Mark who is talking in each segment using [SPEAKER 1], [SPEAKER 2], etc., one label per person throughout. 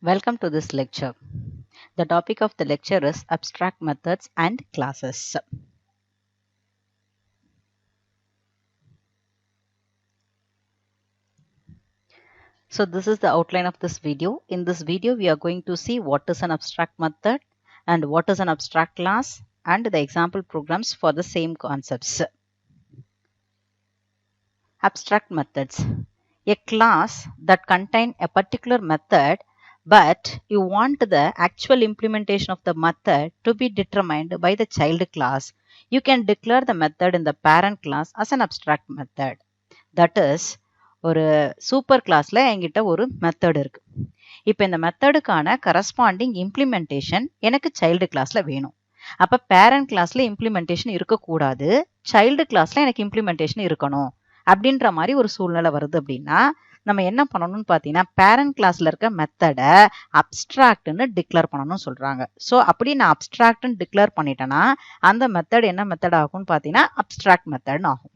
[SPEAKER 1] Welcome to this lecture. The topic of the lecture is abstract methods and classes. So this is the outline of this video. In this video, we are going to see what is an abstract method and what is an abstract class and the example programs for the same concepts. Abstract methods. A class that contains a particular method but you want the actual implementation of the method to be determined by the child class. You can declare the method in the parent class as an abstract method. That is, ஒரு super கிளாஸ்ல என்கிட்ட ஒரு method இருக்கு. இப்போ இந்த மெத்தடுக்கான corresponding implementation எனக்கு child கிளாஸ்ல வேணும். அப்ப பேரண்ட் கிளாஸ்ல இம்ப்ளிமெண்டேஷன் இருக்கக்கூடாது, சைல்டு கிளாஸ்ல எனக்கு இம்ப்ளிமெண்டேஷன் இருக்கணும் அப்படின்ற மாதிரி ஒரு சூழ்நிலை வருது அப்படின்னா நம்ம என்ன பண்ணணும்னு பார்த்தீங்கன்னா பேரண்ட் கிளாஸ்ல இருக்க மெத்தடை அப்ஸ்ட்ராக்ட்னு டிக்ளேர் பண்ணணும்னு சொல்றாங்க. ஸோ அப்படி நான் அப்ஸ்ட்ராக்ட்னு டிக்ளேர் பண்ணிட்டேன்னா அந்த மெத்தட் என்ன மெத்தட் ஆகும்னு பார்த்தீங்கன்னா அப்ஸ்ட்ராக்ட் மெத்தட்னு ஆகும்.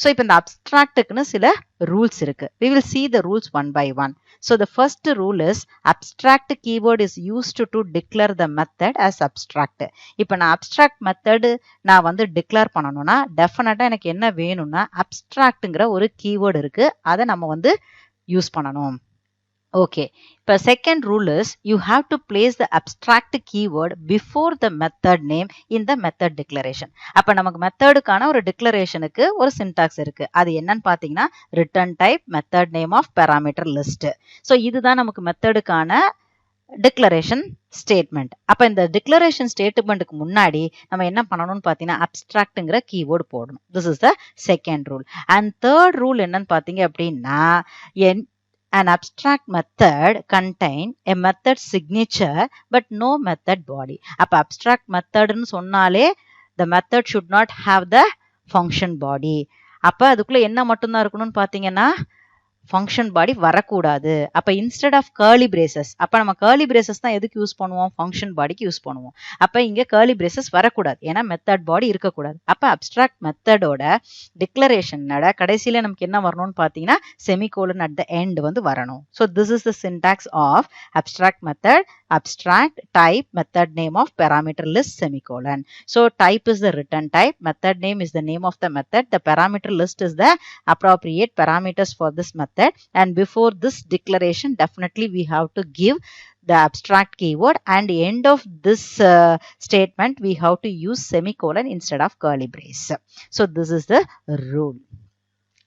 [SPEAKER 1] ஸோ இப்போ இந்த அப்ஸ்ட்ராக்டுக்குன்னு சில ரூல்ஸ் இருக்கு. We will see the rules one by one. So the first rule is abstract keyword is used to declare the method as abstract. இப்போ நான் abstract method நான் டிக்ளேர் பண்ணணும்னா டெஃபினட்டா எனக்கு என்ன வேணும்னா abstractங்கிற ஒரு கீவேர்டு இருக்கு, அதை நம்ம யூஸ் பண்ணணும். Okay, இப்போ second rule is you have to place the abstract keyword before the method name in the method declaration. அப்ப நமக்கு மெத்தடுக்கான ஒரு டிக்ளரேஷனுக்கு ஒரு சின்டாக்ஸ் இருக்கு. அது என்னன்னு பார்த்தீங்கன்னா return type method name of parameter list. So இதுதான் நமக்கு மெத்தடுக்கான டிக்ளரேஷன் ஸ்டேட்மெண்ட். அப்ப இந்த டிக்ளரேஷன் ஸ்டேட்மெண்ட்டுக்கு முன்னாடி நம்ம என்ன பண்ணணும்னு பார்த்தீங்கன்னா அப்ஸ்ட்ராக்ட்ங்கிற கீவேர்டு போடணும். This is the second rule. And third rule என்னன்னு பார்த்தீங்க அப்படின்னா an abstract method contain a method signature but no method body. அப்ப abstract method னு சொன்னாலே the method should not have the function body. அப்ப அதுக்குள்ள என்ன மட்டும்தான் இருக்கணும்னு பார்த்தீங்கன்னா ஃபங்க்ஷன் பாடி வரக்கூடாது. அப்ப இன்ஸ்டெட் ஆஃப் கர்லி பிரேசஸ், அப்ப நம்ம கர்லி பிரேசஸ் தான் எதுக்கு யூஸ் பண்ணுவோம்? ஃபங்க்ஷன் பாடிக்கு யூஸ் பண்ணுவோம். அப்ப இங்க கர்லி பிரேசஸ் வரக்கூடாது, ஏன்னா மெத்தட் பாடி இருக்கக்கூடாது. அப்ப அப்ஸ்ட்ராக்ட் மெத்தடோட டிக்ளரேஷனோட கடைசியில நமக்கு என்ன வரணும்னு பார்த்தீங்கன்னா செமிகோலன் அட் த எண்ட் வரணும். So this is the syntax of abstract method. Abstract type method name of parameter list semicolon. So type is the return type, method name is the name of the method, the parameter list is the appropriate parameters for this method, and before this declaration definitely we have to give the abstract keyword, and end of this statement we have to use semicolon instead of curly brace. So this is the rule.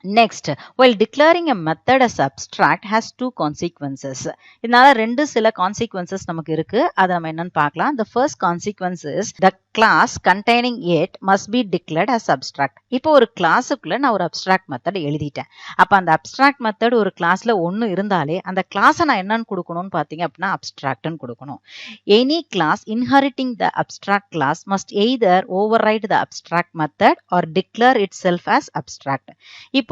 [SPEAKER 1] Next, while declaring a method as abstract has two consequences. இதனால ரெண்டு சில consequences நமக்கு இருக்கு, அதை நம்ம என்னன்னு பார்க்கலாம். The first consequence is the class containing it must be declared as abstract. இப்போ ஒரு கிளாஸுக்குள்ள நான் ஒரு abstract method எழுதிட்டேன். அப்ப அந்த abstract method ஒரு கிளாஸ்ல ஒன்னு இருந்தாலே அந்த கிளாஸை நான் என்னன்னு கொடுக்கணும்னு பார்த்தீங்க அப்படின்னா abstractன்னு கொடுக்கணும். Any class inheriting the abstract class must either override the abstract method or declare itself as abstract. இப்போ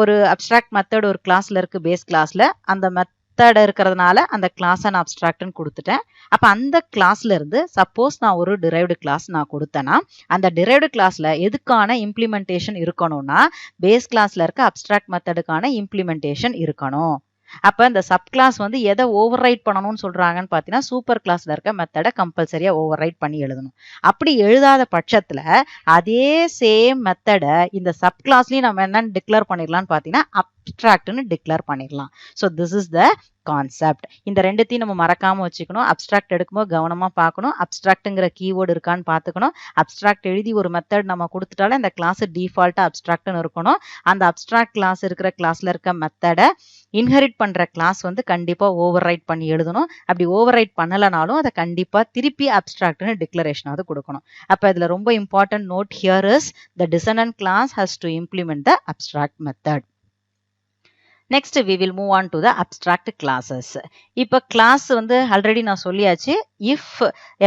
[SPEAKER 1] ஒரு அப்ஸ்ட்ராக்ட் மெத்தட் ஒரு கிளாஸ்ல இருக்கு, பேஸ் கிளாஸ்ல அந்த மெத்தட் இருக்கிறதுனால அந்த கிளாஸை நான் அப்ஸ்ட்ராக்ட்னு கொடுத்துட்டேன். அப்ப அந்த கிளாஸ்ல இருந்து சப்போஸ் நான் ஒரு டிரைவ்டு கிளாஸ் நான் கொடுத்தேன்னா அந்த டிரைவ்டு கிளாஸ்ல எதுக்கான இம்ப்ளிமெண்டேஷன் இருக்கணும்னா பேஸ் கிளாஸ்ல இருக்க அப்ஸ்ட்ராக்ட் மெத்தடுக்கான இம்ப்ளிமெண்டேஷன் இருக்கணும். அப்ப இந்த சப் கிளாஸ் எதை ஓவர் ரைட் பண்ணணும்னு சொல்றாங்கன்னு பார்த்தீங்கன்னா சூப்பர் கிளாஸ்ல இருக்க மெத்தடை கம்பல்சரியா ஓவர் ரைட் பண்ணி எழுதணும். அப்படி எழுதாத பட்சத்துல அதே சேம் மெத்தடை இந்த சப் கிளாஸ்லயும் நம்ம என்னன்னு டிக்ளேர் பண்ணிடலாம்னு பார்த்தீங்கன்னா அப்ஸ்ட்ராக்ட்னு டிக்ளேர் பண்ணிடலாம். So this is the concept. இந்த ரெண்டுத்தையும் நம்ம மறக்காம வச்சுக்கணும். அப்ஸ்ட்ராக்ட் எடுக்கும்போது கவனமா பார்க்கணும். அப்ஸ்ட்ராக்ட்ங்கிற கீவேர்டு இருக்கான்னு பார்த்துக்கணும். அப்ஸ்ட்ராக்ட் எழுதி ஒரு மெத்தட் நம்ம கொடுத்துட்டாலே இந்த கிளாஸ் டிஃபால்ட்டா அப்ஸ்ட்ராக்ட்னு இருக்கணும். அந்த அப்ஸ்ட்ராக்ட் கிளாஸ் இருக்கிற கிளாஸ்ல இருக்க மெத்தடை இன்ஹெரிட் பண்ற கிளாஸ் கண்டிப்பா ஓவர் ரைட் பண்ணி எழுதணும். அப்படி ஓவர் ரைட் பண்ணலனாலும் அதை கண்டிப்பா திருப்பி அப்ஸ்ட்ராக்ட்னு டிக்ளரேஷனாவது கொடுக்கணும். அப்ப இதுல ரொம்ப important note here is the descendant class has to implement the abstract method. Next we will move on to the abstract classes. இப்போ class already நான் சொல்லியாச்சு. If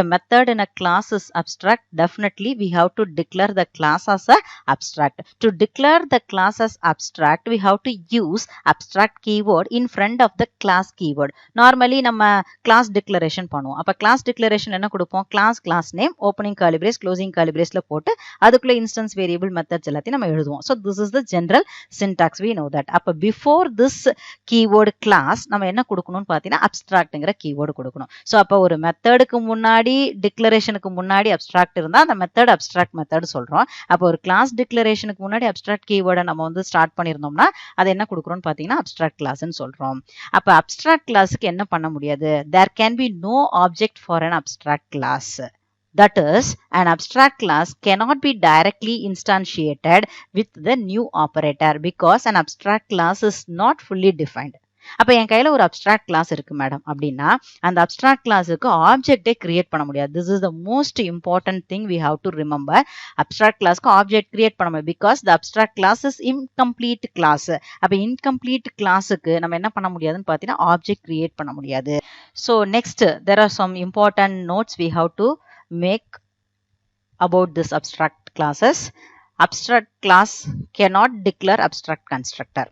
[SPEAKER 1] a method in a class is abstract, definitely we have to declare the class as a abstract. To declare the class as abstract, we have to use abstract keyword in front of the class keyword. Normally நம்ம class declaration பண்ணுவோம். அப்ப class declaration என்ன கொடுப்போம்? class name, opening curly brace, closing curly braceல போட்டு அதுக்குள்ள instance variable methods எல்லாத்தையும் நம்ம எழுதுவோம். So this is the general syntax, we know that. அப்ப before this keyword class நம்ம என்ன கொடுக்கணும்னு பார்த்தீங்கன்னா abstractங்கிற keyword கொடுக்கணும். ஸோ அப்போ ஒரு மெத்தடுக்கு முன்னாடி டிக்ளரேஷனுக்கு முன்னாடி அப்ஸ்ட்ராக்ட் இருந்தால் அந்த மெத்தட் அப்ஸ்ட்ராக்ட் மெத்தட் சொல்கிறோம். அப்போ ஒரு கிளாஸ் டிக்ளரேஷனுக்கு முன்னாடி அப்ஸ்ட்ராக்ட் கீவேர்டை நம்ம வந்து ஸ்டார்ட் பண்ணியிருந்தோம்னா அதை என்ன கொடுக்குறோம்னு பார்த்தீங்கன்னா அப்ஸ்ட்ராக்ட் கிளாஸ்ன்னு சொல்கிறோம். அப்போ அப்ஸ்ட்ராக்ட் கிளாஸுக்கு என்ன பண்ண முடியாது? there can be no object for an abstract class. That is, an abstract class cannot be directly instantiated with the new operator because an abstract class is not fully defined. அப்போ என் கையில் ஒரு abstract class இருக்கு madam அப்படின்னா அந்த abstract கிளாஸுக்கு ஆப்ஜெக்டே create பண்ண முடியாது. This is the most important thing we have to remember. Abstract கிளாஸ்க்கு ஆப்ஜெக்ட் கிரியேட் பண்ண முடியாது because the abstract class is incomplete class. அப்போ இன்கம்ப்ளீட் கிளாஸுக்கு நம்ம என்ன பண்ண முடியாதுன்னு பார்த்தீங்கன்னா ஆப்ஜெக்ட் கிரியேட் பண்ண முடியாது. So next there are some important notes we have to make about this abstract classes. Abstract class cannot declare abstract constructor.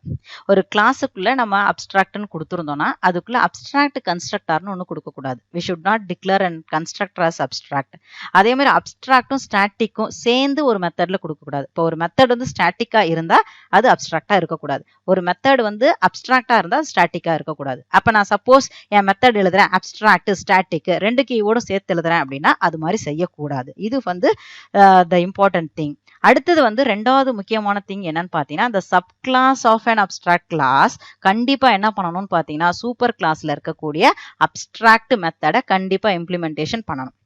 [SPEAKER 1] ஒரு கிளாஸுக்குள்ள நம்ம அப்ஸ்ட்ராக்ட்னு கொடுத்துருந்தோம்னா அதுக்குள்ள அப்ஸ்ட்ராக்ட் கன்ஸ்ட்ரக்டர்னு ஒன்று கொடுக்கக்கூடாது. we should not declare and constructor as abstract. அதே மாதிரி அப்ஸ்ட்ராக்டும் ஸ்டாட்டிக்கும் சேர்ந்து ஒரு மெத்தட்ல கொடுக்கக்கூடாது. இப்போ ஒரு மெத்தட் வந்து ஸ்டாட்டிக்கா இருந்தா அது அப்ஸ்ட்ராக்டா இருக்கக்கூடாது. ஒரு மெத்தட் வந்து அப்ஸ்ட்ராக்டா இருந்தா ஸ்டாட்டிக்கா இருக்கக்கூடாது. அப்போ நான் சப்போஸ் என் மெத்தட் எழுதுறேன் அப்ஸ்ட்ராக்ட் ஸ்டாட்டிக் ரெண்டு கீவோடும் சேர்த்து எழுதுறேன் அப்படின்னா அது மாதிரி செய்யக்கூடாது. இது வந்து த இம்பார்ட்டன்ட் திங். அடுத்தது வந்து ரெண்டாவது முக்கியமான திங் என்னன்னு பார்த்தீங்கன்னா இந்த sub class of an abstract class கண்டிப்பா என்ன பண்ணணும்னு பார்த்தீங்கன்னா சூப்பர் கிளாஸ்ல இருக்கக்கூடிய அப்ஸ்ட்ராக்ட் மெத்தடை கண்டிப்பா இம்ப்ளிமெண்டேஷன் பண்ணணும்.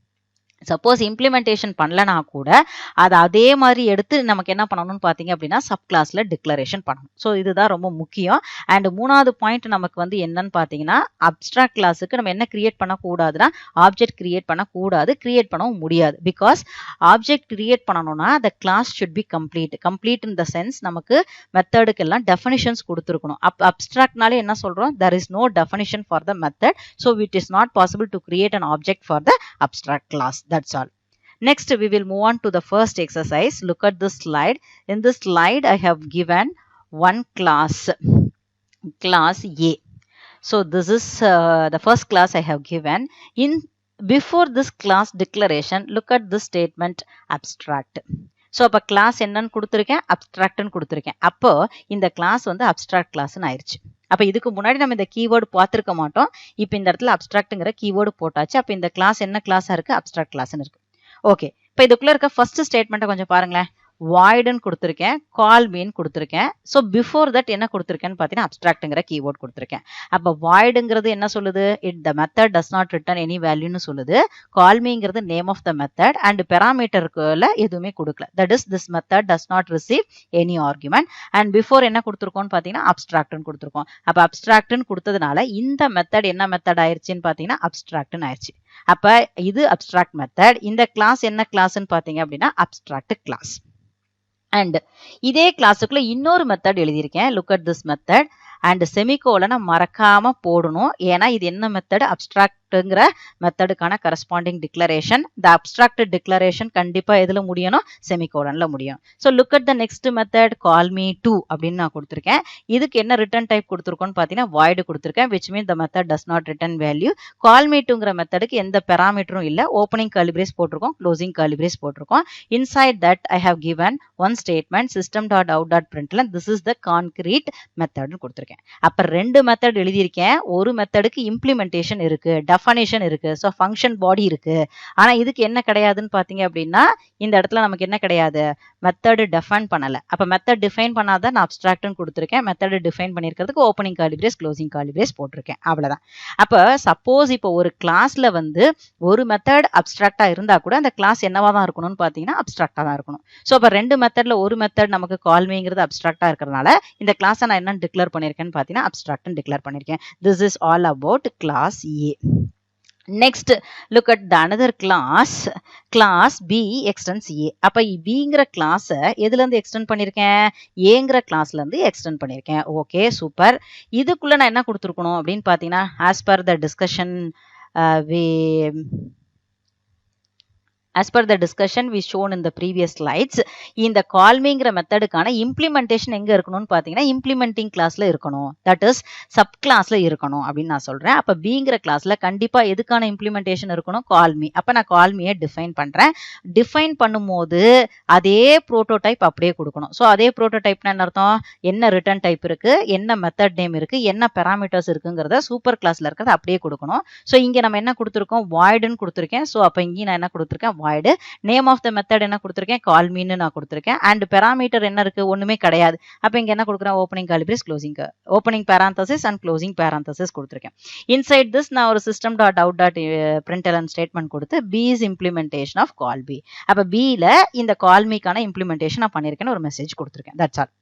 [SPEAKER 1] சப்போஸ் இம்ப்ளிமெண்டேஷன் பண்ணலனா கூட அதை அதே மாதிரி எடுத்து நமக்கு என்ன பண்ணணும்னு பார்த்தீங்க அப்படின்னா சப் கிளாஸ்ல டிக்ளரேஷன் பண்ணணும். ஸோ இதுதான் ரொம்ப முக்கியம். அண்ட் மூணாவது பாயிண்ட் நமக்கு வந்து என்னன்னு பார்த்தீங்கன்னா அப்ஸ்ட்ராக்ட் கிளாஸுக்கு நம்ம என்ன கிரியேட் பண்ணக்கூடாதுன்னா ஆப்ஜெக்ட் கிரியேட் பண்ணக்கூடாது, கிரியேட் பண்ணவும் முடியாது. பிகாஸ் ஆப்ஜெக்ட் கிரியேட் பண்ணணும்னா the class should be complete. Complete in the sense நமக்கு மெத்தடுக்கு எல்லாம் டெஃபினிஷன்ஸ் கொடுத்துருக்கணும். அப்ஸ்ட்ராக்ட்னாலே என்ன சொல்றோம்? there is no definition for the method, so it is not possible to create an object for the abstract class. That's all. Next, we will move on to the first exercise. Look at this slide. In this slide, I have given one class A. So this is the first class I have given. Before this class declaration, look at this statement abstract. So அப்போ class என்னன்னு கொடுத்துருக்கேன் அப்ஸ்ட்ராக்ட்னு கொடுத்துருக்கேன். அப்போ இந்த class வந்து abstract கிளாஸ்ன்னு ஆயிடுச்சு. அப்போ இதுக்கு முன்னாடி நம்ம இந்த கீவேர்டு பார்த்துருக்க மாட்டோம். இப்போ இந்த இடத்துல அப்ஸ்ட்ராக்ட்ங்கிற கீவேர்டு போட்டாச்சு. அப்போ இந்த கிளாஸ் என்ன கிளாஸாக இருக்குது? அப்ஸ்ட்ராக்ட் கிளாஸ்ன்னு இருக்கு. ஓகே, இப்போ இதுக்குள்ளே இருக்க ஃபர்ஸ்ட் ஸ்டேட்மெண்ட்டை கொஞ்சம் பாருங்களேன். வாய்டுன்னு கொடுத்துருக்கேன், கால் மீன் கொடுத்துருக்கேன். ஸோ பிஃபோர் தட் என்ன கொடுத்துருக்கேன்னு பார்த்தீங்கன்னா அப்ஸ்ட்ராக்ட்ங்கிற கீவேர்ட் கொடுத்துருக்கேன். அப்போ வாய்டுங்கிறது என்ன சொல்லுது? The method does not return any வேல்யூன்னு சொல்லுது. கால் மீங்கிறது name of the method and பெராமீட்டருக்குள்ள எதுவுமே கொடுக்கல. That is this method does not receive any argument. And before என்ன கொடுத்துருக்கோம்னு பார்த்தீங்கன்னா அப்ஸ்ட்ராக்ட்னு கொடுத்துருக்கோம். அப்போ அப்ஸ்ட்ராக்ட்னு கொடுத்ததுனால இந்த மெத்தட் என்ன மெத்தட் ஆயிடுச்சுன்னு பார்த்தீங்கன்னா அப்ஸ்ட்ராக்ட்னு ஆயிடுச்சு. அப்போ இது அப்ஸ்ட்ராக்ட் மெத்தட். இந்த கிளாஸ் என்ன கிளாஸ்ன்னு பார்த்தீங்க அப்படின்னா அப்ஸ்ட்ராக்ட் கிளாஸ். அண்ட் இதே கிளாஸுக்குள்ள இன்னொரு மெத்தட் எழுதியிருக்கேன். Look at this method and செமிகோலனை மறக்காம போடணும். ஏன்னா இது என்ன மெத்தட்? அப்ஸ்ட்ராக்ட்ங்கிற மெத்தடுக்கான corresponding declaration. The abstract declaration கண்டிப்பா எதுல முடியணும்? செமிகோலன்ல முடியும். So look at the next method call me to அப்படின்னு நான் கொடுத்துருக்கேன். இதுக்கு என்ன ரிட்டர்ன் டைப் கொடுத்துருக்கோன்னு பார்த்தீங்கன்னா வாய்டு கொடுத்துருக்கேன், which mean the method does not return value. Call me டூங்கிற மெத்தடுக்கு எந்த பெராமீட்டரும் இல்லை. ஓப்பனிங் கர்லி பிரேஸ் போட்டிருக்கோம், க்ளோசிங் கர்லி பிரேஸ் போட்டிருக்கோம். Inside that I have given one statement system.out.println. this is the concrete method கொடுத்துருக்கேன். அப்ப ரெண்டு மெத்தட் எழுதியிருக்கேன். ஒரு மெத்தடுக்கு இம்ப்ளிமெண்டேஷன் இருக்கு, டெஃபனிஷன் இருக்கு, ஸோ ஃபங்க்ஷன் பாடி இருக்கு. ஆனா இதுக்கு என்ன கிடையாதுன்னு பாத்தீங்க அப்படின்னா இந்த இடத்துல நமக்கு என்ன கிடையாது? மெத்தடு டிஃபைன் பண்ணல. அப்ப மெத்தட் டிஃபைன் பண்ணாதான் நான் அப்ஸ்ட்ராக்ட்னு கொடுத்துருக்கேன். மெத்தடு டிஃபைன் பண்ணிருக்கிறதுக்கு opening curly brace closing curly brace போட்டிருக்கேன். அவ்வளவுதான். அப்ப சப்போஸ் இப்போ ஒரு கிளாஸ்ல வந்து ஒரு மெத்தட் அப்ஸ்ட்ராக்டா இருந்தா கூட அந்த கிளாஸ் என்னவா தான் இருக்கணும்னு பாத்தீங்கன்னா அப்ஸ்ட்ராக்டா தான் இருக்கணும். ஸோ அப்ப ரெண்டு மெத்தட்ல ஒரு மெத்தட் நமக்கு கால்மிங்கிறது அப்ஸ்ட்ராக்டா இருக்கிறதுனால இந்த கிளாஸை நான் என்ன டிக்ளேர் பண்ணிருக்கேன்னு பாத்தீங்கன்னா அப்ஸ்ட்ராக்ட்னு டிக்ளேர் பண்ணிருக்கேன். This is all about class A. Next, look at the another class B extends A. அப்ப Bங்கிற கிளாஸ எதுல இருந்து எக்ஸ்டெண்ட் பண்ணிருக்கேன்? Aங்கிற கிளாஸ்ல இருந்து எக்ஸ்டெண்ட் பண்ணிருக்கேன். Okay, super. இதுக்குள்ள நான் என்ன கொடுத்துருக்கணும் அப்படின்னு பாத்தீங்கன்னா as per the discussion we As per the discussion we shown in the previous slides, இந்த call meங்கிற மெத்தடுக்கான implementation எங்க இருக்கணும்னு பார்த்தீங்கன்னா implementing classல இருக்கணும். That is sub classல இருக்கணும் அப்படின்னு நான் சொல்றேன். அப்ப Bங்கிற classல கண்டிப்பா எதுக்கான implementation இருக்கணும்? call me. அப்ப நான் call meயை define பண்றேன். define பண்ணும்போது அதே prototype அப்படியே கொடுக்கணும். ஸோ அதே prototypeனா என்ன அர்த்தம்? என்ன return type இருக்கு, என்ன method name இருக்கு, என்ன parameters இருக்குங்கிறத சூப்பர் கிளாஸ்ல இருக்கிறத அப்படியே கொடுக்கணும். ஸோ இங்க நம்ம என்ன கொடுத்துருக்கோம்? voidன்னு கொடுத்துருக்கேன். ஸோ அப்ப இங்கே நான் என்ன கொடுத்துருக்கேன்? void. Name of the method என்ன கொடுத்துருக்கேன்? call me ன்னு நான் கொடுத்துருக்கேன். அண்ட் பெராமீட்டர் என்ன இருக்கு? ஒண்ணுமே கிடையாது. அப்ப இங்க என்ன கொடுக்குறேன்? Opening curly brace closing opening parenthesis and closing parenthesis கொடுத்துருக்கேன். இன்சைட் திஸ் நான் ஒரு system dot out dot println statement கொடுத்து b is implementation of call b. அப்ப b ல இந்த call meக்கான implementation நான் பண்ணிருக்கேன்னு ஒரு மெசேஜ் கொடுத்துருக்கேன். That's all.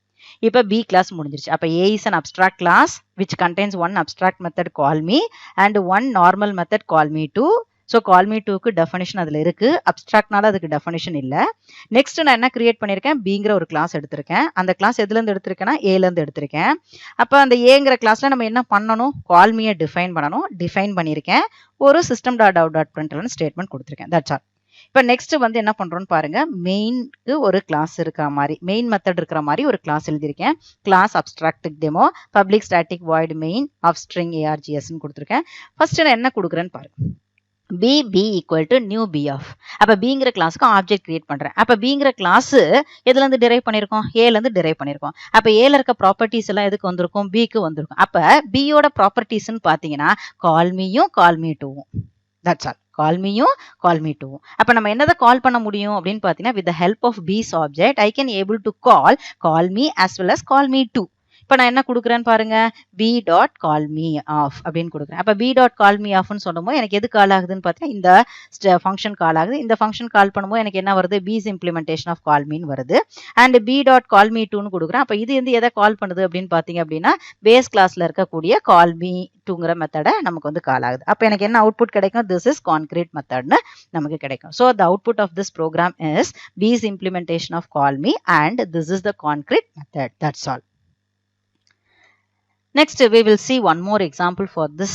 [SPEAKER 1] இப்ப B class முடிஞ்சிருச்சு. அப்ப A is an abstract class which contains one abstract method call me and one normal method call me to. So call me toக்கு டெஃபனிஷன் அதில் இருக்கு. அப்ட்ராக்ட்னால அதுக்கு டெஃபனிஷன் இல்லை. நெக்ஸ்ட் நான் என்ன கிரியேட் பண்ணியிருக்கேன்? பிங்கிற ஒரு கிளாஸ் எடுத்திருக்கேன். அந்த கிளாஸ் எதுலேருந்து எடுத்திருக்கேன்னா ஏலேருந்து எடுத்திருக்கேன். அப்போ அந்த ஏங்கிற கிளாஸ்ல நம்ம என்ன பண்ணணும்? call meயை டிஃபைன் பண்ணணும். டிஃபைன் பண்ணியிருக்கேன். ஒரு system dot out dot println statement கொடுத்துருக்கேன். That's all. இப்போ நெக்ஸ்ட் வந்து என்ன பண்றோம்னு பாருங்க. மெயினுக்கு ஒரு கிளாஸ் இருக்கிற மாதிரி, மெயின் மெத்தட் இருக்கிற மாதிரி ஒரு கிளாஸ் எழுதியிருக்கேன். Class abstract demo public static void main of string args கொடுத்துருக்கேன். ஃபர்ஸ்ட் நான் என்ன கொடுக்குறேன்னு பாருங்க. b equal to new b of. அப்ப bங்கிற கிளாஸ்க்கு ஆப்ஜெக்ட் கிரியேட் பண்றேன். அப்ப bங்கிற கிளாஸ் எதுல இருந்து டிரைவ் பண்ணிருக்கோம்? ஏல இருந்து டிரைவ் பண்ணிருக்கோம். அப்ப ஏல இருக்க ப்ராப்பர்ட்டிஸ் எல்லாம் எதுக்கு வந்திருக்கும்? பிக்கு வந்திருக்கும். அப்ப பியோட ப்ராப்பர்ட்டிஸ்ன்னு பாத்தீங்கன்னா call meயும் call me toவும். That's all. call meயும் call me toவும். அப்ப நம்ம என்னதை கால் பண்ண முடியும் அப்படின்னு பாத்தீங்கன்னா with the help of b's object I can able to call me as well as call me to. இப்போ நான் என்ன கொடுக்குறேன்னு பாருங்க. b dot call me of அப்படின்னு கொடுக்குறேன். அப்போ b டாட் கால் மீ ஆஃப்னு சொல்லும்போது எனக்கு எது கால் ஆகுதுன்னு பார்த்தீங்கன்னா இந்த ஃபங்க்ஷன் கால் ஆகுது. இந்த ஃபங்க்ஷன் கால் பண்ணும்போது எனக்கு என்ன வருது? பீஸ் இம்ப்ளிமெண்டேஷன் ஆஃப் கால் மீன் வருது. And b dot call me டூன்னு கொடுக்குறேன். அப்போ இது வந்து எதை கால் பண்ணுது அப்படின்னு பார்த்தீங்க அப்படின்னா பேஸ் கிளாஸ்ல இருக்கக்கூடிய கால் மீ டூங்கிற மெத்தடை நமக்கு வந்து கால் ஆகுது. அப்போ எனக்கு என்ன அவுட்புட் கிடைக்கும்? திஸ் இஸ் கான்கிரீட் மெத்தட்னு நமக்கு கிடைக்கும். So the output of this program is base implementation of call me and this is the concrete method. That's all. Next, we will see one more example for this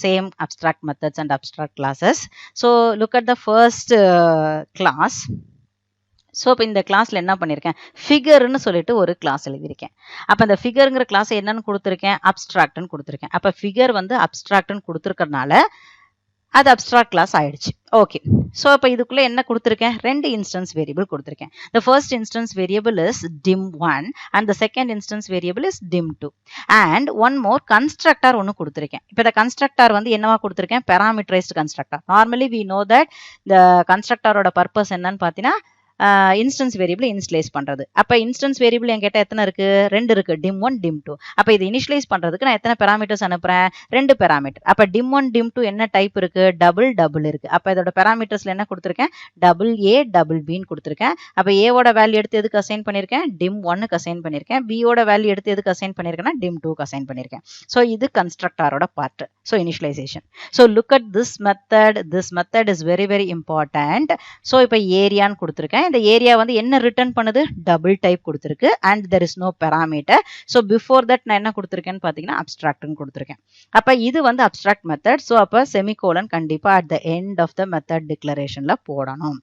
[SPEAKER 1] same abstract methods and abstract classes. So, look at the first class. So இப்போ இந்த கிளாஸில் என்ன பண்ணியிருக்கேன்? ஃபிகர்னு சொல்லிட்டு ஒரு class எழுதியிருக்கேன். அப்போ அந்த ஃபிகருங்கிற கிளாஸ் என்னன்னு கொடுத்துருக்கேன்? அப்ஸ்ட்ராக்ட்னு கொடுத்துருக்கேன். அப்போ ஃபிகர் வந்து அப்ஸ்ட்ராக்ட்னு கொடுத்துருக்கறனால அது அப்ஸ்ட்ராக்ட் கிளாஸ் ஆயிடுச்சு. ஓகே. ஸோ இப்போ இதுக்குள்ள என்ன கொடுத்துருக்கேன்? ரெண்டு இன்ஸ்டன்ஸ் வேரியபிள் கொடுத்துருக்கேன். The first instance variable is dim1 and the second instance variable is dim2 and one more constructor ஒன்று கொடுத்துருக்கேன். இப்போ இந்த கன்ஸ்ட்ரக்டார் வந்து என்னவா கொடுத்துருக்கேன்? Parameterized constructor. Normally we know that இந்த கன்ஸ்ட்ரக்டாரோட பர்பஸ் என்னன்னு பார்த்தீங்கன்னா இன்ஸ்டன்ஸ் வேரியபிள் இனிஷியலைஸ் பண்றது. அப்ப இன்ஸ்டன்ஸ் வேரியபிள் என்கிட்ட எத்தனை இருக்கு? ரெண்டு இருக்கு, dim1 dim2. அப்ப இது இனிஷியலைஸ் பண்றதுக்கு நான் எத்தனை பேராமீட்டர்ஸ் அனுப்புறேன்? ரெண்டு பேராமீட்டர். அப்ப dim1 dim2 என்ன டைப் இருக்கு? டபுள் இருக்கு. அப்ப இதோட பேராமீட்டர்ஸ்ல என்ன கொடுத்துருக்கேன்? டபுள் ஏ டபுள் பின்னு கொடுத்துருக்கேன். அப்ப ஏவோட வேல்யூ எடுத்து எதுக்கு அசைன் பண்ணிருக்கேன்? dim1க்கு அசைன் பண்ணிருக்கேன். பியோட வேல்யூ எடுத்து எதுக்கு அசைன் பண்ணிருக்கேன்னா dim2க்கு அசைன் பண்ணிருக்கேன். ஸோ இது கன்ஸ்ட்ரக்டாரோட part. So initialization. So look at this method. This method is very very important. So இப்போ ஏரியான்னு கொடுத்துருக்கேன். இந்த ஏரியா வந்து என்ன ரிட்டர்ன் பண்ணுது? டபுள் டைப் கொடுத்துருக்கு and there is no parameter. So before that நான் என்ன கொடுத்துருக்கேன்னு பார்த்தீங்கன்னா அப்ஸ்ட்ராக்ட்னு கொடுத்துருக்கேன். அப்போ இது வந்து அப்ஸ்ட்ராக்ட் மெத்தட். ஸோ அப்போ செமிகோலன் கண்டிப்பாக at the end of the method டிக்ளரேஷன்ல போடணும்.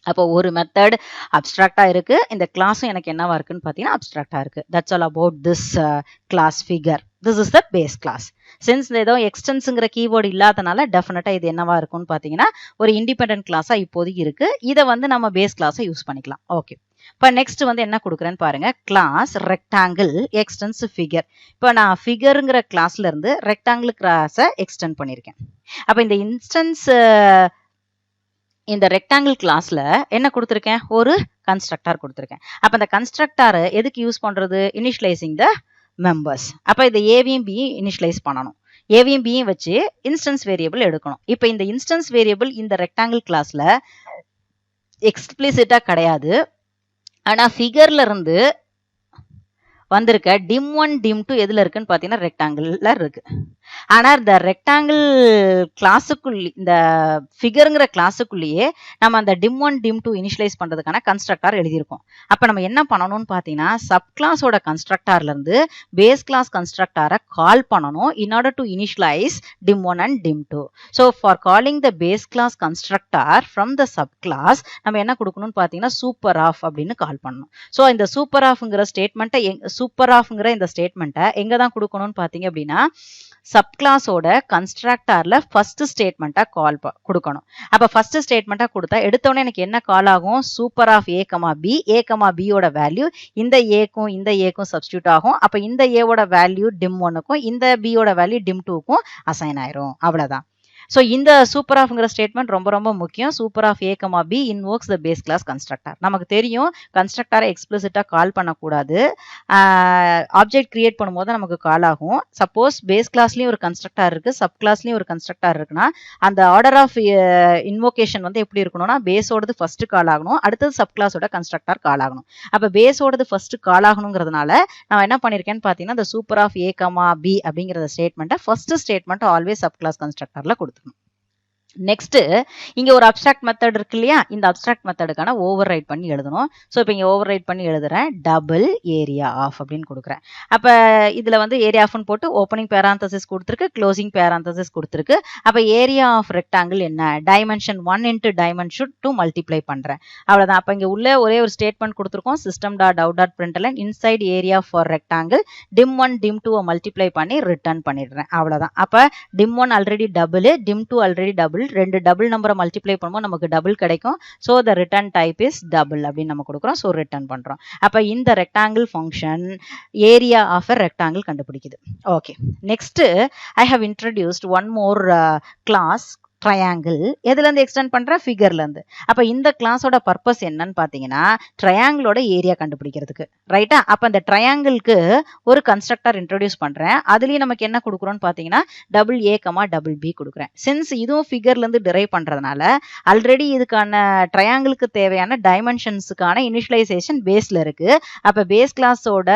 [SPEAKER 1] அப்போ ஒரு மெத்தட் அப்ஸ்ட்ராக்டா இருக்கு. இந்த கிளாஸும் எனக்கு என்னவா இருக்குன்னு பார்த்தீங்கன்னா அப்ஸ்ட்ராக்டா இருக்கு. That's all about this class figure. This is the base class. Since ஏதோ எக்ஸ்டென்ஸுங்கிற கீவேர்டு இல்லாதனால டெஃபினட்டா இது என்னவா இருக்கும்னு பார்த்தீங்கன்னா ஒரு இண்டிபெண்டன்ட் கிளாஸா இப்போதைக்கு இருக்கு. இதை வந்து நம்ம பேஸ் கிளாஸை யூஸ் பண்ணிக்கலாம். ஓகே. இப்போ நெக்ஸ்ட் வந்து என்ன கொடுக்குறேன்னு பாருங்க. Class rectangle extends figure. இப்போ நான் ஃபிகருங்கிற கிளாஸ்ல இருந்து ரெக்டாங்கிள் கிளாஸை எக்ஸ்டெண்ட் பண்ணியிருக்கேன். அப்போ இந்த இன்ஸ்டன்ஸ் இந்த ரெக்டாங்கிள் கிளாஸ்ல என்ன கொடுத்துருக்கேன்? ஒரு கன்ஸ்ட்ரக்டார் கொடுத்துருக்கேன். அப்ப இந்த கன்ஸ்ட்ரக்டார் எதுக்கு யூஸ் பண்றது? Initialising the members. அப்ப இந்த ஏவியும் பியும் இனிஷியலைஸ் பண்ணணும். ஏவியும் பியும் வச்சு இன்ஸ்டன்ஸ் வேரியபிள் எடுக்கணும். இப்ப இந்த இன்ஸ்டன்ஸ் வேரியபிள் இந்த ரெக்டாங்கிள் கிளாஸ்ல எக்ஸ்பிளிசிட்டா கிடையாது. ஆனா ஃபிகர்ல இருந்து வந்திருக்க dim1 dim2 எதுல இருக்குன்னு பார்த்தீங்கன்னா ரெக்டாங்கிள்ல இருக்கு. ஆனா இந்த ரெக்டாங்கிள் கிளாஸுக்குள்ள இந்த ஃபிகருங்கிற கிளாஸுக்குள்ளேயே நம்ம அந்த dim1 dim2 இனிஷியலைஸ் பண்றதுக்கான கன்ஸ்ட்ரக்டார் எழுதியிருக்கோம். அப்ப நம்ம என்ன பண்ணணும்னு பார்த்தீங்கன்னா சப் கிளாஸோட கன்ஸ்ட்ரக்டார்ல இருந்து பேஸ் கிளாஸ் கன்ஸ்ட்ரக்டாரை கால் பண்ணணும் in order to initialize dim1 and dim2. So for calling the base class constructor from the subclass நம்ம என்ன கொடுக்கணும்னு பார்த்தீங்கன்னா சூப்பர் ஆஃப் அப்படின்னு கால் பண்ணணும். ஸோ இந்த சூப்பர் ஆஃப்ங்கிற ஸ்டேட்மெண்ட்டை சூப்பர் ஆஃப்ங்கிற இந்த ஸ்டேட்மெண்ட்டை எங்க தான் கொடுக்கணும்னு பார்த்தீங்க அப்படின்னா சப்கிளாஸோட கன்ஸ்ட்ரக்டார்ல ஃபர்ஸ்ட் ஸ்டேட்மெண்ட்டா கால் கொடுக்கணும். அப்ப ஃபர்ஸ்ட் ஸ்டேட்மெண்ட்டா கொடுத்தா எடுத்தோடனே எனக்கு என்ன கால் ஆகும் சூப்பர் ஆஃப் ஏ கமா பியோட வேல்யூ இந்த ஏக்கும் இந்த ஏக்கும் சப்ஸ்டியூட் ஆகும். அப்ப இந்த ஏவோட வேல்யூ dim1க்கும் இந்த பியோட வேல்யூ dim2க்கும் அசைன் ஆயிரும். அவ்வளவுதான். ஸோ இந்த சூப்பர் ஆஃப்ங்கிற ஸ்டேட்மெண்ட் ரொம்ப ரொம்ப முக்கியம். Super of A comma B invokes the base class constructor. நமக்கு தெரியும் கன்ஸ்ட்ரக்டரை எக்ஸ்பிளிசிட்டா கால் பண்ணக்கூடாது. ஆப்ஜெக்ட் கிரியேட் பண்ணும்போது நமக்கு கால் ஆகும். சப்போஸ் பேஸ் கிளாஸ்லயும் ஒரு கன்ஸ்ட்ரக்டர் இருக்கு, சப் கிளாஸ்லயும் ஒரு கன்ஸ்ட்ரக்டர் இருக்குன்னா அந்த ஆர்டர் ஆஃப் இன்வோகேஷன் வந்து எப்படி இருக்கணும்னா பேஸோடது ஃபர்ஸ்ட் கால் ஆகணும், அடுத்தது சப் கிளாஸோட கன்ஸ்ட்ரக்டர் கால் ஆகணும். அப்ப பேஸோடது ஃபர்ஸ்ட் கால் ஆகணுங்கிறதுனால நான் என்ன பண்ணிருக்கேன்னு பாத்தீங்கன்னா இந்த super of A comma b அப்படிங்கிற ஸ்டேட்மெண்ட்டை first statement always sub class கன்ஸ்ட்ரக்டர்ல கொடுத்து. நெக்ஸ்ட் இங்க ஒரு அப்ஸ்ட்ராக்ட் மெத்தட் இருக்கு இல்லையா, இந்த அப்ஸ்ட்ராக்ட் மெத்தடுக்கான ஓவர் ரைட் பண்ணி எழுதணும். ஸோ இப்போ இங்க ஓவர் ரைட் பண்ணி எழுதுறேன் டபுள் ஏரியா ஆஃப் அப்படின்னு கொடுக்குறேன். அப்ப இதுல வந்து ஏரியா ஆஃப்னு போட்டு ஓப்பனிங் பேராந்தசிஸ் கொடுத்துருக்கு, க்ளோசிங் பேராந்தசிஸ் கொடுத்துருக்கு. அப்ப ஏரியா ஆஃப் ரெக்டாங்கிள் என்ன டைமென்ஷன் 1 இன்ட்டு டைமென்ஷன் 2 மல்டிப்ளை பண்றேன். அவ்வளவுதான். அப்ப இங்க உள்ள ஒரே ஒரு ஸ்டேட்மெண்ட் கொடுத்துருக்கோம் system dot out dot பிரிண்டலன் inside area for rectangle dim1 dim2 multiply பண்ணி ரிட்டர்ன் பண்ணிடுறேன். அவ்வளவுதான். அப்ப dim1 already double, dim2 already double, ரெண்டு டபுள் நம்பரை மல்டிப்ளை பண்ணும்போது நமக்கு டபுள் கிடைக்கும். So the return type is double அப்படின்னு நம்ம கொடுக்குறோம். ஸோ ரிட்டர்ன் பண்றோம். அப்ப இந்த rectangle function area of a rectangle கண்டுபிடிக்குது. Okay, next I have introduced one more class triangle. எதுல இருந்து எக்ஸ்டெண்ட் பண்றேன் ஃபிகர்ல இருந்து. அப்ப இந்த கிளாஸோட பர்பஸ் என்னன்னு பாத்தீங்கன்னா ட்ரையாங்கிளோட ஏரியா கண்டுபிடிக்கிறதுக்கு. ரைட்டா? அப்ப அந்த ட்ரையாங்கிளுக்கு ஒரு கன்ஸ்ட்ரக்டர் இன்ட்ரோடியூஸ் பண்றேன். அதுலயும் நமக்கு என்ன கொடுக்குறோம்னு பாத்தீங்கன்னா double A comma double B கொடுக்குறேன். சின்ஸ் இதுவும் ஃபிகர்ல இருந்து டிரைவ் பண்றதுனால ஆல்ரெடி இதுக்கான ட்ரையாங்கிளுக்கு தேவையான டைமென்ஷன்ஸுக்கான இனிஷியலைசேஷன் பேஸ்ல இருக்கு. அப்ப பேஸ் கிளாஸோட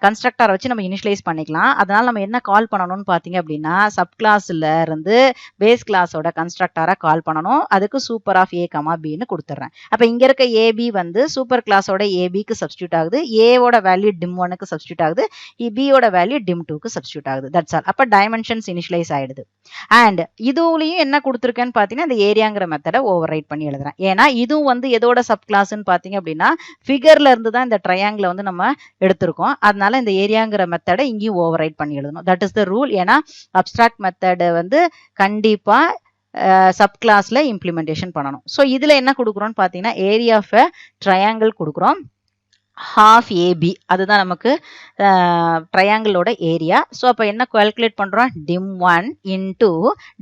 [SPEAKER 1] கன்ஸ்ட்ரக்டர் வச்சு நம்ம இனிஷியலைஸ் பண்ணிக்கலாம். அதனால நம்ம என்ன கால் பண்ணணும்னு பாத்தீங்க அப்படின்னா சப் கிளாஸ்ல இருந்து பேஸ் கிளாஸோட கன்ஸ்ட்ரக்டரை கால் பண்ணணும். அதுக்கு சூப்பர் ஆஃப் ஏ கமா பின்னு கொடுத்துட்றேன். அப்ப இங்க இருக்க ஏபி வந்து சூப்பர் கிளாஸோட ஏபிக்கு சப்ஸ்டியூட் ஆகுது, ஏவோட வேல்யூ dim1க்கு சப்ஸ்டியூட் ஆகுது, பியோட வேல்யூ dim2க்கு சப்ஸ்டியூட் ஆகுது. That's all. அப்ப டைமென்ஷன்ஸ் இனிஷியலைஸ் ஆயிடுது. அண்ட் இதுலயும் என்ன கொடுத்துருக்கேன்னு பாத்தீங்கன்னா இந்த ஏரியாங்கிற மெத்தடை ஓவர் ரைட் பண்ணி எழுதுறேன். ஏன்னா இதுவும் வந்து எதோட சப் கிளாஸ்ன்னு பாத்தீங்க அப்படின்னா ஃபிகர்ல இருந்து தான் இந்த ட்ரையாங்கிளை வந்து நம்ம எடுத்திருக்கோம். அதனால இந்த ஏரியாங்கிற மெத்தடை இங்கேயும் ஓவர் ரைட் பண்ணி எழுதணும். That is the rule. ஏன்னா அப்ஸ்ட்ராக்ட் மெத்தடை வந்து கண்டிப்பா சப் கிளாஸ்ல இம்ப்ளிமெண்டேஷன் பண்ணணும். ஸோ இதுல என்ன கொடுக்குறோம்னு பாத்தீங்கன்னா ஏரியா ஆஃப் ட்ரையாங்கிள் கொடுக்குறோம். half AB அதுதான் நமக்கு ட்ரையாங்கிளோட ஏரியா. ஸோ அப்போ என்ன கால்குலேட் பண்ணுறோம் dim1 into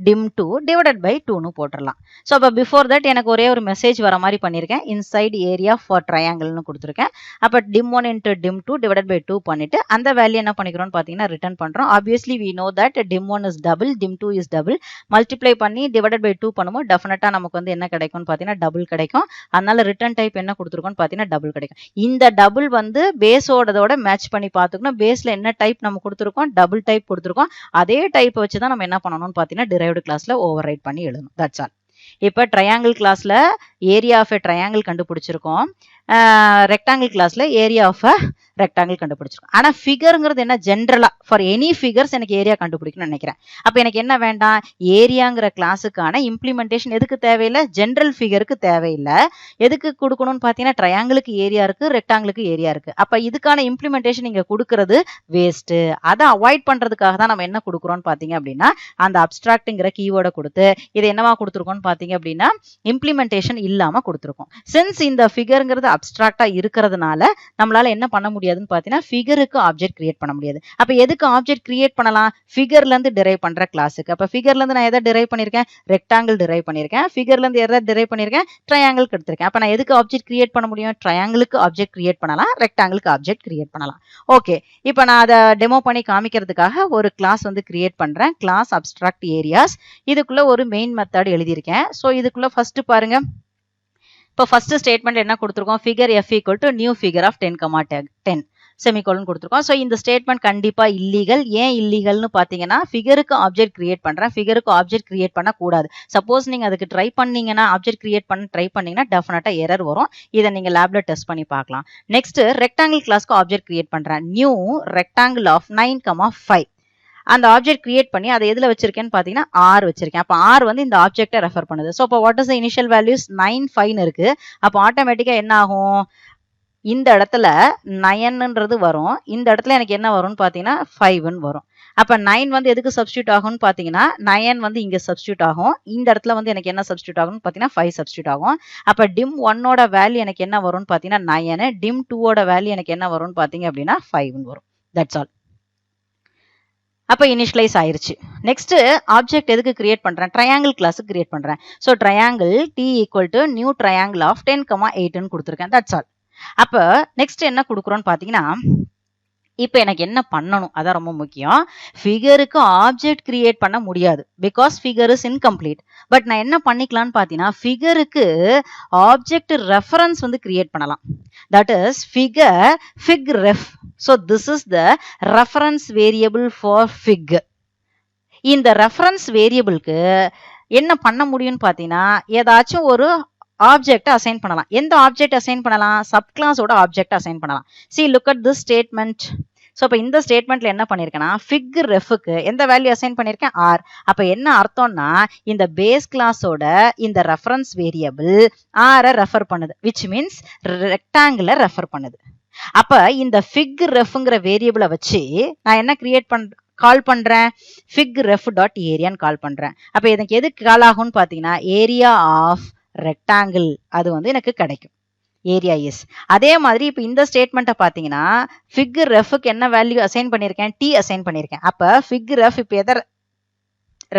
[SPEAKER 1] dim2 divided by 2ன்னு போட்டுடலாம். ஸோ அப்போ பிஃபோர் தட் எனக்கு ஒரே ஒரு மெசேஜ் வர மாதிரி பண்ணியிருக்கேன் இன்சைட் ஏரியா ஃபார் ட்ரையாங்கிள்னு கொடுத்துருக்கேன். அப்போ dim1 into dim2 divided by 2 பண்ணிட்டு அந்த வேல்யூ என்ன பண்ணிக்கிறோம்னு பார்த்தீங்கன்னா ரிட்டர்ன் பண்ணுறோம். Obviously we know that dim1 is double, dim2 is double. Multiply பண்ணி டிவைடட் பை 2 பண்ணும்போது டெஃபினட்டாக நமக்கு வந்து என்ன கிடைக்கும்னு பார்த்தீங்கன்னா டபுள் கிடைக்கும். அதனால ரிட்டர்ன் டைப் என்ன கொடுத்துருக்கோம்னு பார்த்தீங்கன்னா டபுள் கிடைக்கும். இந்த டபுள் வந்து பேஸோடதோட மேட்ச் பண்ணி பார்த்துக்கணும். பேஸ்ல என்ன டைப் நம்ம கொடுத்துருக்கோம் டபுள் டைப் கொடுத்துருக்கோம். அதே டைப் வச்சு தான் நம்ம என்ன பண்ணணும்னு பார்த்தீங்கன்னா டிரைவ்டு கிளாஸ்ல ஓவர் ரைட் பண்ணி எழுதணும். That's all. இப்போ ட்ரையாங்கிள் கிளாஸ்ல ஏரியா ஆஃப் எ ட்ரையாங்கிள் கண்டுபிடிச்சிருக்கோம். ரெக்டாங்கிள் கிளாஸ்ல ஏரியா ஆஃப் அ ரெக்டாங்கிள் கண்டுபிடிச்சிருக்கோம். ஆனா ஃபிகருங்கிறது என்ன ஜென்ரலா ஃபார் எனி ஃபிகர்ஸ் எனக்கு ஏரியா கண்டுபிடிக்கணும்னு நினைக்கிறேன். அப்ப எனக்கு என்ன வேண்டாம் ஏரியாங்கிற கிளாஸுக்கான இம்ப்ளிமெண்டேஷன் எதுக்கு தேவையில்லை ஜென்ரல் ஃபிகருக்கு தேவையில்லை. எதுக்கு கொடுக்கணும்னு பார்த்தீங்கன்னா ட்ரையாங்கிளுக்கு ஏரியா இருக்கு, ரெக்டாங்கிளுக்கு ஏரியா இருக்கு. அப்ப இதுக்கான இம்ப்ளிமெண்டேஷன் நீங்க கொடுக்கறது வேஸ்ட். அதை அவாய்ட் பண்றதுக்காக தான் நம்ம என்ன கொடுக்குறோம்னு பார்த்தீங்க அப்படின்னா அந்த அப்ஸ்ட்ராக்ட்ங்கிற கீவேர்டை கொடுத்து இதை என்னவா கொடுத்துருக்கோம்னு பார்த்தீங்க அப்படின்னா இம்ப்ளிமெண்டேஷன் இல்லாம கொடுத்துருக்கோம். சின்ஸ் இந்த ஃபிகருங்கிறது அப்ஸ்ட்ராக்டா இருக்கிறதுனால நம்மளால என்ன பண்ண முடியாதுன்னு பார்த்தீங்கன்னா ஃபிகருக்கு ஆப்ஜெக்ட் கிரியேட் பண்ண முடியாது. அப்ப எதுக்கு ஆப்ஜெக்ட் கிரியேட் பண்ணலாம் ஃபிகர்ல இருந்து டிரைவ் பண்ற கிளாஸுக்கு. அப்ப ஃபிகர்ல இருந்து நான் எதை டிரைவ் பண்ணிருக்கேன் ரெக்டாங்கிள் டிரைவ் பண்ணிருக்கேன். ஃபிகர்ல இருந்து எதை டிரைவ் பண்ணிருக்கேன் ட்ரையாங்கிள் எடுத்திருக்கேன். அப்ப நான் எதுக்கு ஆப்ஜெக்ட் கிரியேட் பண்ண முடியும் ட்ரையாங்கிளுக்கு ஆப்ஜெக்ட் கிரியேட் பண்ணலாம், ரெக்டாங்கிளுக்கு ஆப்ஜெக்ட் கிரியேட் பண்ணலாம். ஓகே, இப்போ நான் அதை டெமோ பண்ணி காமிக்கிறதுக்காக ஒரு கிளாஸ் வந்து கிரியேட் பண்றேன். Class abstract areas. இதுக்குள்ள ஒரு மெயின் மெத்தட் எழுதியிருக்கேன். ஸோ இதுக்குள்ள ஃபர்ஸ்ட் பாருங்க. இப்போ ஃபர்ஸ்ட் ஸ்டேட்மெண்ட் என்ன கொடுத்துருக்கோம் figure f equal to new figure of 10, 10. Semicolon கொடுத்துருக்கோம். ஸோ இந்த ஸ்டேட்மெண்ட் கண்டிப்பாக இல்லீகல். ஏன் இல்லீகல்னு பார்த்தீங்கன்னா ஃபிகருக்கு ஆப்ஜெக்ட் கிரியேட் பண்ணுறேன், ஃபிகருக்கு ஆப்ஜெக்ட் கிரியேட் பண்ணக்கூடாது. சப்போஸ் நீங்கள் அதுக்கு ட்ரை பண்ணீங்கன்னா, ஆப்ஜெக்ட் கிரியேட் பண்ண ட்ரை பண்ணீங்கன்னா டெஃபினட்டாக எரர் வரும். இதை நீங்கள் லேப்ல டெஸ்ட் பண்ணி பார்க்கலாம். நெக்ஸ்ட் ரெக்டாங்கிள் கிளாஸ்க்கு ஆப்ஜெக்ட் கிரியேட் பண்ணுறேன். New rectangle of 9,5. அந்த ஆப்ஜெக்ட் கிரியேட் பண்ணி அதை எதில் வச்சிருக்கேன்னு பார்த்தீங்கன்னா ஆர் வச்சிருக்கேன். அப்போ ஆர் வந்து இந்த ஆப்ஜெக்டை ரெஃபர் பண்ணுது. ஸோ அப்போ what is the initial values 9, 5 இருக்கு. அப்போ ஆட்டோமேட்டிக்காக என்ன ஆகும், இந்த இடத்துல 9ன்றது வரும், இந்த இடத்துல எனக்கு என்ன வரும்னு பார்த்தீங்கன்னா 5ன்னு வரும். அப்போ 9 வந்து எதுக்கு சப்ஸ்டியூட் ஆகும்னு பார்த்தீங்கன்னா 9 வந்து இங்கே சப்ஸ்டியூட் ஆகும், இந்த இடத்துல வந்து எனக்கு என்ன சப்ஸ்டியூட் ஆகும்னு பார்த்தீங்கன்னா 5 சப்ஸ்டியூட் ஆகும். அப்போ dim 1ஓட வேல்யூ எனக்கு என்ன வரும்னு பார்த்தீங்கன்னா 9, dim 2ஓட வேல்யூ எனக்கு என்ன வரும்னு பார்த்தீங்க அப்படின்னா 5ன்னு வரும். That's all. அப்போ இனிஷியலைஸ் ஆயிருச்சு. நெக்ஸ்ட் ஆப்ஜெக்ட் எதுக்கு கிரியேட் பண்றேன், ட்ரையாங்கிள் கிளாஸுக்கு கிரியேட் பண்றேன். So triangle t equal to new triangle of 10,8ன்னு கொடுத்துருக்கேன். That's all. அப்போ நெக்ஸ்ட் என்ன கொடுக்குறோன்னு பார்த்தீங்கன்னா, இப்போ எனக்கு என்ன பண்ணணும், அதான் ரொம்ப முக்கியம். ஃபிகருக்கு ஆப்ஜெக்ட் கிரியேட் பண்ண முடியாது, because figure is incomplete. But நான் என்ன பண்ணிக்கலாம்னு பார்த்தீங்கன்னா, ஃபிகருக்கு ஆப்ஜெக்ட் ரெஃபரன்ஸ் வந்து கிரியேட் பண்ணலாம். That is fig ref. So this is the reference variable for fig. இந்த ரெஃபரன்ஸ் வேரியபிளுக்கு என்ன பண்ண முடியும்னு பார்த்தீங்கன்னா, ஏதாச்சும் ஒரு ஆப்ஜெக்ட் அசைன் பண்ணலாம். எந்த ஆப்ஜெக்ட் அசைன் பண்ணலாம், சப் கிளாஸோட ஆப்ஜெக்ட் அசைன் பண்ணலாம். See, look at this statement. So இப்போ இந்த ஸ்டேட்மெண்ட்ல என்ன பண்ணியிருக்கேன்னா, ஃபிக் ரெஃப்க்கு எந்த வேல்யூ அசைன் பண்ணியிருக்கேன், ஆர். அப்போ என்ன அர்த்தம்னா, இந்த பேஸ் கிளாஸோட இந்த ரெஃபரன்ஸ் வேரியபிள் ஆரை ரெஃபர் பண்ணுது, விச் மீன்ஸ் ரெக்டாங்கிளை ரெஃபர் பண்ணுது. அப்போ இந்த ஃபிக் ரெஃப்ங்கிற வேரியபிளை வச்சு நான் என்ன கிரியேட் கால் பண்றேன், ஃபிக் ரெஃப் டாட் ஏரியான்னு கால் பண்றேன். அப்போ எனக்கு எதுக்கு கால் ஆகும்னு பார்த்தீங்கன்னா, ஏரியா ஆஃப் ரெக்டாங்கிள் அது வந்து எனக்கு கிடைக்கும், ஏரியா இஸ். அதே மாதிரி இப்போ இந்த ஸ்டேட்மெண்ட்டை பார்த்தீங்கன்னா, ஃபிக் ரெஃப்க்கு என்ன வேல்யூ அசைன் பண்ணியிருக்கேன், டி அசைன் பண்ணியிருக்கேன். அப்போ ஃபிக் ரெஃப் இப்போ எதை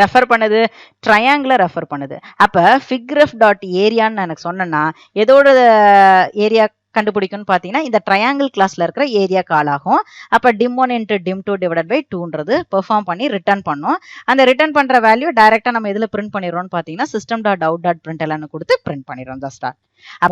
[SPEAKER 1] ரெஃபர் பண்ணுது, ட்ரையாங்கிளை ரெஃபர் பண்ணுது. அப்போ ஃபிக் ரெஃப் டாட் ஏரியான்னு எனக்கு சொன்னேன்னா எதோட ஏரியா கண்டுபிடிக்கும்னு பார்த்தீங்கன்னா, இந்த ட்ரையாங்கிள் கிளாஸ்ல இருக்கிற ஏரியா கால் ஆகும். அப்போ dim1 into dim2 divided by 2ன்றது பெர்ஃபார்ம் பண்ணி ரிட்டர்ன் பண்ணும். அந்த ரிட்டர்ன் பண்ற வேல்யூ டைரக்டா நம்ம எதில் பிரிண்ட் பண்ணிடுறோம்னு பார்த்தீங்கன்னா, system.out.println கொடுத்து பிரிண்ட் பண்ணிடுறோம். த start.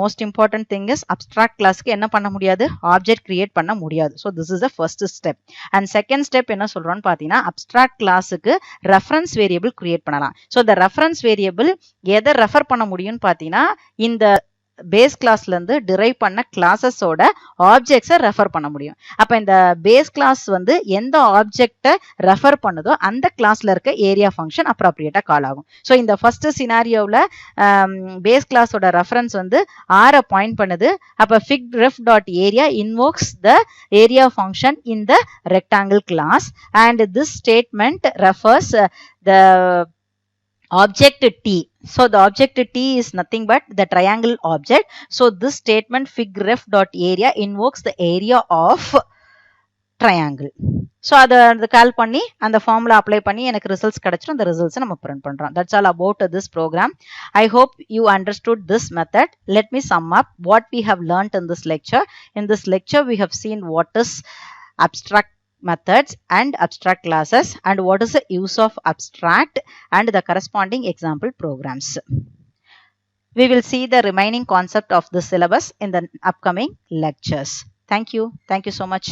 [SPEAKER 1] Most important thing is abstract கிளாஸ்க்கு என்ன பண்ண முடியாது, ஆப்ஜெக்ட் கிரியேட் பண்ண முடியாது. So this is the first step. And second step என்ன சொல்றோம்னு பார்த்தீங்கன்னா, அப்ஸ்ட்ராக்ட் கிளாஸுக்கு ரெஃபரன்ஸ் வேரியபிள் கிரியேட் பண்ணலாம். ஸோ இந்த ரெஃபரன்ஸ் வேரியபிள் எதை ரெஃபர் பண்ண முடியும்னு பார்த்தீங்கன்னா, இந்த பேஸ் கிளாஸ்ல இருந்து டிரைவ் பண்ண கிளாஸஸோட ஆப்ஜெக்ட்ஸை ரெஃபர் பண்ண முடியும். அப்ப இந்த பேஸ் கிளாஸ் வந்து எந்த ஆப்ஜெக்டை ரெஃபர் பண்ணுதோ அந்த கிளாஸ்ல இருக்க ஏரியா ஃபங்க்ஷன் அப்ராப்ரியேட்டா கால் ஆகும். ஸோ இந்த ஃபர்ஸ்ட் சினாரியோவில் பேஸ் கிளாஸோட ரெஃபரன்ஸ் வந்து ஆரை பாயிண்ட் பண்ணுது. அப்ப fig ref dot area invokes the area function in the rectangle class and this statement refers the object t. So the object t is nothing but the triangle object. So this statement fig ref dot area invokes the area of triangle. So அதை கால் பண்ணி அந்த formula apply பண்ணி எனக்கு results கிடைச்சிடும். அந்த ரிசல்ட்ஸை நம்ம print பண்றோம். That's all about this program. I hope you understood this method. Let me sum up what we have learnt in this lecture. In this lecture we have seen what is abstract methods and abstract classes and what is the use of abstract and the corresponding example programs. We will see the remaining concept of the syllabus in the upcoming lectures. Thank you so much.